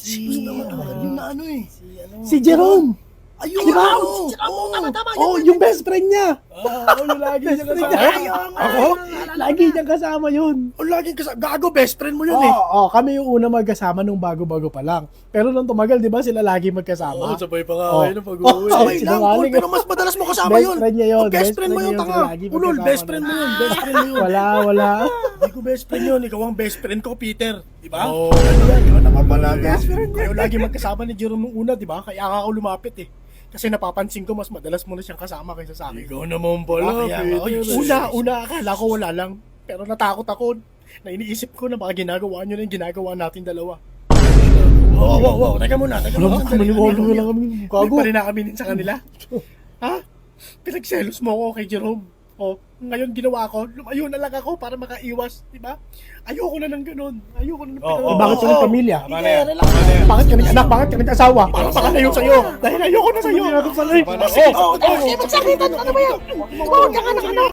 Sino naman to? Yung na ano eh. Si Jerome! Ayun! Di ba? Tama. Oh, yung best friend niya! Yung lagi niya kasama. Ako? Lagi niyang kasama yun. Oh, lagi kasama. Gago, best friend mo yun eh. Oo, kami yung una magkasama nung bago-bago pa lang. Pero nung tumagal, di ba sila lagi magkasama? sabay pa nga Oh. kayo ng pag-uwi. Sabay lang, sinungaling. Paul, pero mas madalas mo kasama Best yun. friend niya yun. Oh, best friend mo yun, niya tanga. sila lagi Ulol, magkasama best friend mo yun. Best friend mo yun. Wala. Hindi ko best friend yun. Ikaw ang best friend ko, Peter. Di ba? Oo. Ikaw naman pala. Best friend niya. Kayo lagi magkasama ni Jerome nung una, di ba? Kaya ako lumapit eh. Kasi napapansin ko mas madalas mo na siyang kasama kaysa sa akin. Ikaw naman pala, Una, akala ko wala lang. Pero natakot ako na iniisip ko na baka ginagawa nyo na yung ginagawa natin dalawa. Wow. Teka muna. Alam mo, maniwala na lang kami. Gago. Pa rin nakaminin sa kanila? Ha? Pinagselos mo ako kay Jerome. O, ngayon ginawa ko, lumayo na lang ako para makaiwas, di ba? Ayoko na ng ganun. Ayoko na ng pinag- Bakit sa pamilya? Sige, relax. Bakit ka nag-anak? Bakit ka nag-asawa? Para makalayo sa'yo. Dahil ayoko na sa'yo. Hindi natin pala eh. Magsakitan, ano ba yan? Tumawag ka nga ng anak.